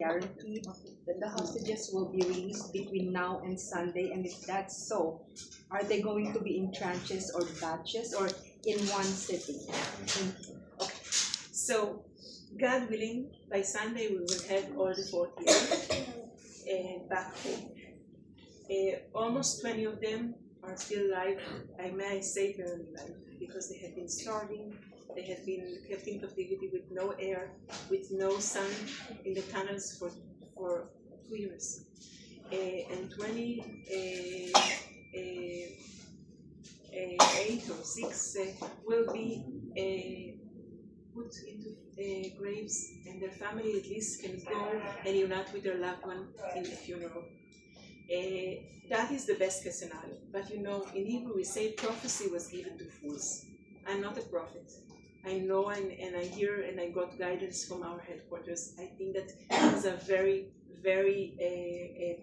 guaranteed that the hostages will be released between now and Sunday? And if that's so, are they going to be in tranches or batches or in one sitting? Thank you. Okay. So, God willing, by Sunday we will have all the 48 back home. Almost 20 of them are still alive. I may say very alive because they have been starving. They have been kept in captivity with no air, with no sun in the tunnels for 2 years. And 8 or 6 will be put into graves, and their family at least can go and unite with their loved one in the funeral. That is the best case scenario. But in Hebrew we say prophecy was given to fools. I'm not a prophet. I know and I hear and I got guidance from our headquarters. I think that things are very, very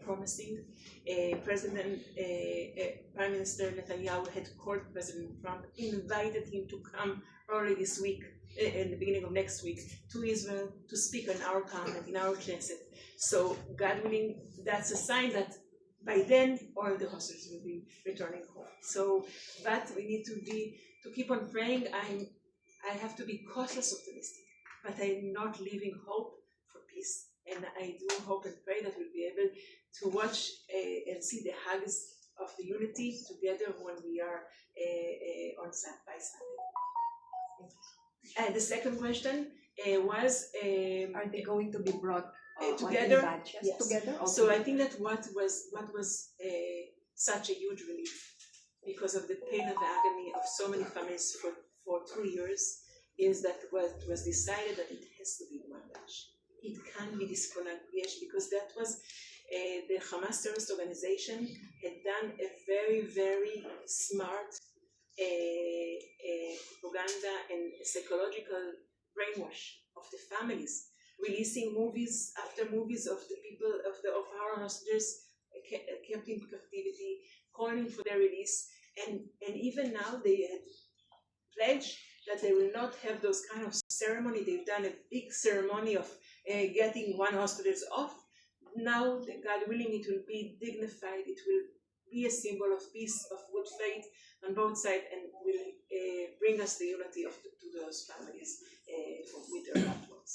promising. Prime Minister Netanyahu had called President Trump, invited him to come early this week, in the beginning of next week, to Israel to speak on our parliament, in our Knesset. So, God willing, that's a sign that by then all the hostages will be returning home. So, but we need to keep on praying. I have to be cautious optimistic, but I'm not leaving hope for peace. And I do hope and pray that we'll be able to watch and see the hugs of the unity together when we are on by Sunday. And the second question was, are they going to be brought together? In batches? Yes. Together? Okay. So I think that what was such a huge relief, because of the pain and the agony of so many families for 2 years, is that what was decided that it has to be one batch. It can't be discontinuation, because that was the Hamas terrorist organization had done a very, very smart propaganda and psychological brainwash of the families, releasing movies after movies of the people of our hostages kept in captivity, calling for their release, and even now they had pledged that they will not have those kind of ceremony. They've done a big ceremony of getting one hostage off. Now, God willing, it will be dignified. It will be a symbol of peace, of good faith on both sides, and will bring us the unity to those families with their loved ones.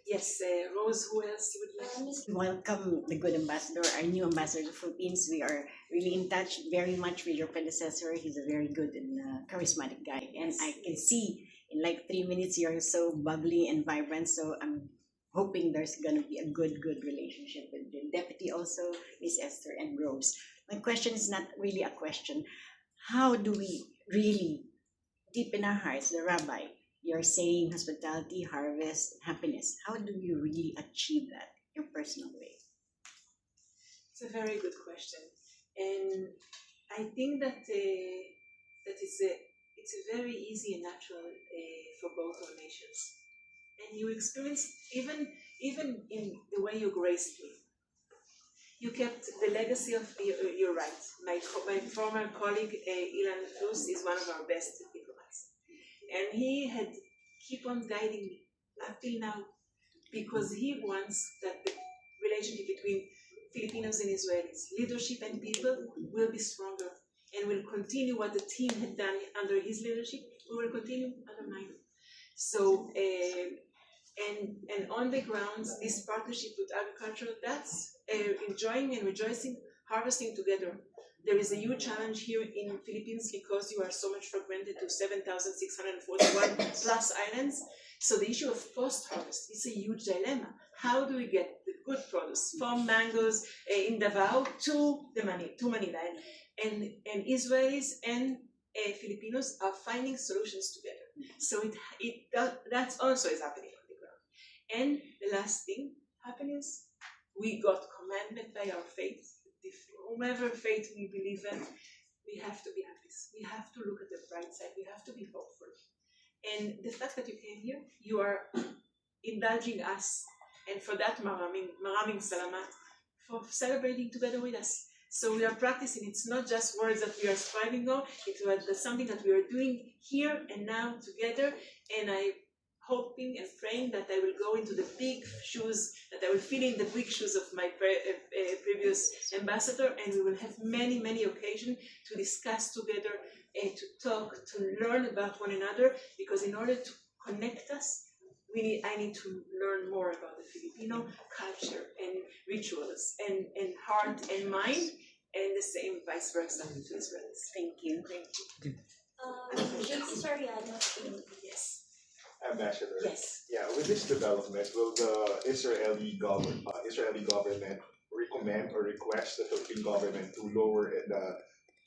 Yes, Rose, who else would like to speak? Welcome, the good ambassador, our new ambassador to the Philippines. We are really in touch very much with your predecessor. He's a very good and charismatic guy. And I can see in like 3 minutes you're so bubbly and vibrant. So I'm hoping there's going to be a good relationship with the deputy also, Miss Esther and Rose. My question is not really a question. How do we really, deep in our hearts, the rabbi, you're saying hospitality, harvest, happiness. How do you really achieve that in a personal way? It's a very good question, and I think that it's a very easy and natural for both our nations. And you experience even in the way you graced me. You kept the legacy of you're right. My former colleague Ilan Flus is one of our best diplomats. And he had keep on guiding me until now, because he wants that the relationship between Filipinos and Israelis, leadership and people, will be stronger, and will continue what the team had done under his leadership. We will continue under mine. So, and on the grounds, this partnership with agriculture, that's enjoying and rejoicing, harvesting together. There is a huge challenge here in Philippines because you are so much fragmented to 7,641 plus islands. So the issue of post-harvest is a huge dilemma. How do we get the good produce from mangoes in Davao to Manila? And Israelis and Filipinos are finding solutions together. So that also is happening on the ground. And the last thing, happiness. We got commanded by our faith. Whomever faith we believe in, we have to be happy. We have to look at the bright side. We have to be hopeful. And the fact that you came here, you are indulging us. And for that, maraming salamat, for celebrating together with us. So we are practicing. It's not just words that we are striving on. It's something that we are doing here and now together. And I'm hoping and praying that I will go into the big shoes that I will fill in the big shoes of my previous ambassador, and we will have many, many occasions to discuss together, to talk, to learn about one another, because in order to connect us, I need to learn more about the Filipino culture and rituals and heart and mind, and the same vice versa to Israelis. Thank you. Thank you. JC Soriano. Yes. Ambassador. Yes. Yeah, with this development, will the Israeli government recommend or request the Philippine government to lower the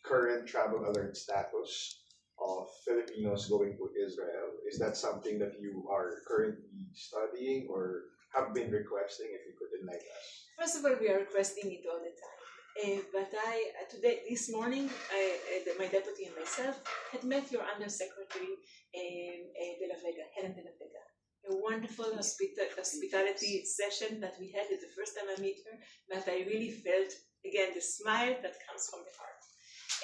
current travel alert status of Filipinos going to Israel? Is that something that you are currently studying or have been requesting? If you could enlighten us. First of all, we are requesting it all the time. But this morning, my deputy and myself had met your Undersecretary Helen de la Vega. A wonderful hospitality session that we had. It's the first time I met her, but I really felt, again, the smile that comes from the heart.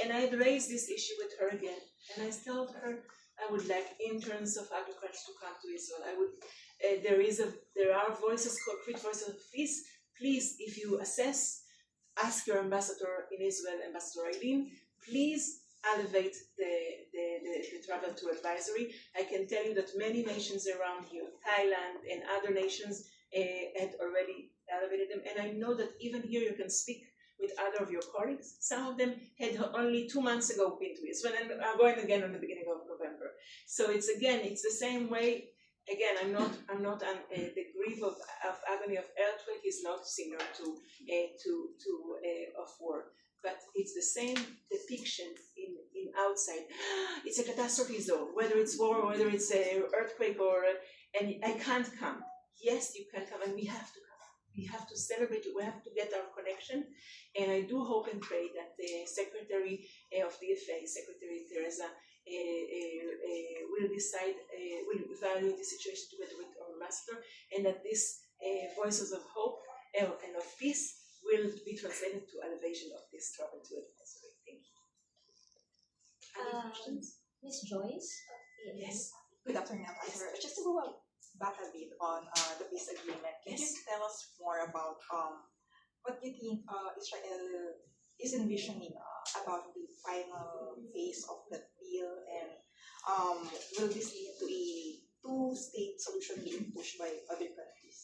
And I had raised this issue with her again, and I told her I would like interns of agriculture to come to Israel. There are voices, concrete voices of peace. Please, if you ask your ambassador in Israel, Ambassador Eileen, please elevate the travel to advisory. I can tell you that many nations around here, Thailand and other nations, had already elevated them. And I know that even here you can speak with other of your colleagues. Some of them had only 2 months ago been to Israel and are going again on the beginning of November. So it's the same way. Again, I'm not the grief of agony of earthquake is not similar to of war, but it's the same depiction in outside. It's a catastrophe zone, whether it's war, whether it's an earthquake, and I can't come. Yes, you can come, and we have to come. We have to celebrate. We have to get our connection, and I do hope and pray that the Secretary of the DFA, Secretary Teresa, will evaluate the situation together with our master, and that these voices of hope and of peace will be translated to elevation of this travel to advisory. Thank you. Any questions? Ms. Joyce? Yes. Good afternoon, Ambassador. Just to go back a bit on the peace agreement, can you tell us more about what you think Israel is envisioning about the final phase of that deal, and will this lead to a two-state solution being pushed by other countries?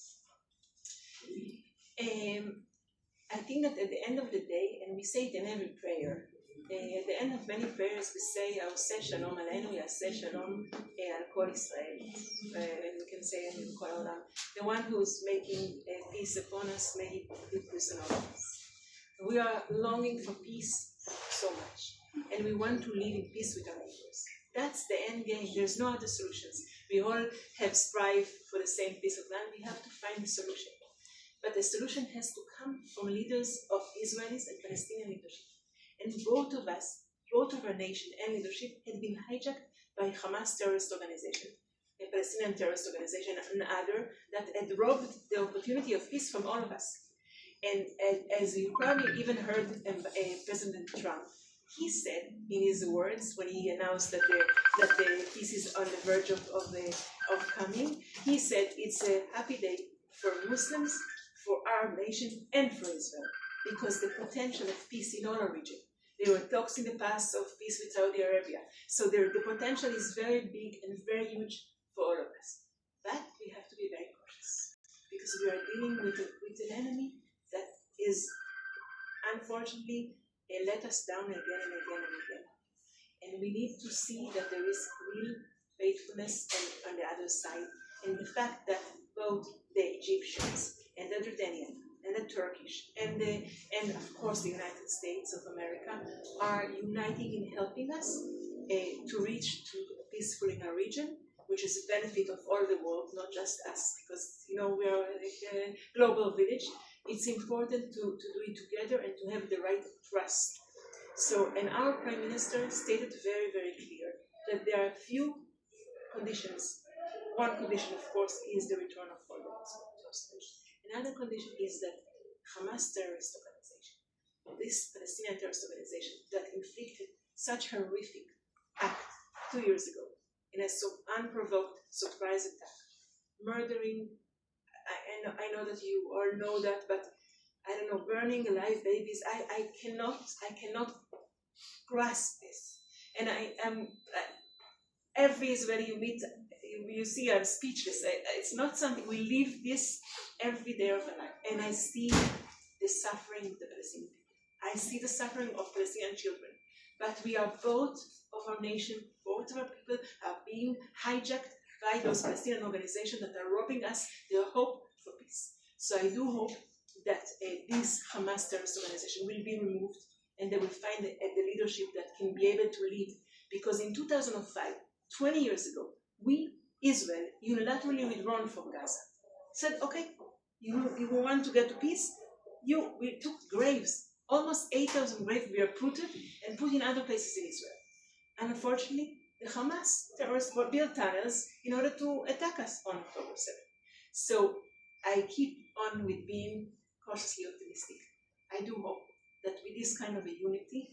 I think that at the end of the day, and we say it in every prayer, at the end of many prayers we say, Yaseh Shalom Aleinu, Yaseh Shalom Al Kol Israel. We can say in Kol Olam, the one who is making peace upon us, may he put peace on all of us. We are longing for peace so much, and we want to live in peace with our neighbors. That's the end game. There's no other solutions. We all have strive for the same piece of land. We have to find the solution. But the solution has to come from leaders of Israelis and Palestinian leadership. And both of us, both of our nation and leadership, had been hijacked by Hamas terrorist organization, a Palestinian terrorist organization, and other that had robbed the opportunity of peace from all of us. And as you probably even heard President Trump, he said in his words when he announced that the peace is on the verge of coming, he said it's a happy day for Muslims, for Arab nations, and for Israel, because the potential of peace in all our region. There were talks in the past of peace with Saudi Arabia, so the potential is very big and very huge for all of us. But we have to be very cautious, because we are dealing with an enemy that is, unfortunately, let us down again and again and again. And we need to see that there is real faithfulness on the other side, and the fact that both the Egyptians and the Jordanian and the Turkish and of course the United States of America are uniting in helping us to reach to peaceful in our region, which is a benefit of all the world, not just us, because we are a global village. It's important to do it together and to have the right trust. So, and our Prime Minister stated very, very clear that there are few conditions. One condition, of course, is the return of all the hostages. Another condition is that Hamas terrorist organization, this Palestinian terrorist organization that inflicted such horrific act 2 years ago in a so unprovoked surprise attack, murdering I know that you all know that, but I don't know, burning alive babies, I cannot grasp this. And I am, every Israeli you meet, you see I'm speechless. It's not something, we live this every day of our life. And I see the suffering of the Palestinian people. I see the suffering of Palestinian children. But we are both of our nation, both of our people are being hijacked by those Palestinian organizations that are robbing us their hope for peace. So I do hope that this Hamas terrorist organization will be removed and they will find the leadership that can be able to lead. Because in 2005, 20 years ago, we, Israel, unilaterally withdrawn from Gaza. Said, okay, you want to get to peace? We took graves, almost 8,000 graves we uprooted and put in other places in Israel. And unfortunately, the Hamas terrorists built tunnels in order to attack us on October 7th. So I keep on with being cautiously optimistic. I do hope that with this kind of a unity,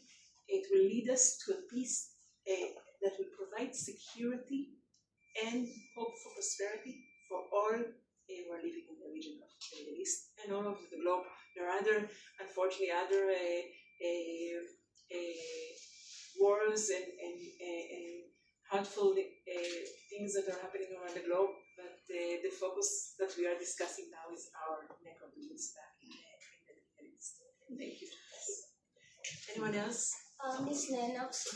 it will lead us to a peace that will provide security and hope for prosperity for all who are living in the region of the Middle East and all over the globe. There are unfortunately, other wars and hurtful things that are happening around the globe, but the focus that we are discussing now is our neck of the woods back in the Middle East. Thank you. Anyone else? Ms. Lennox,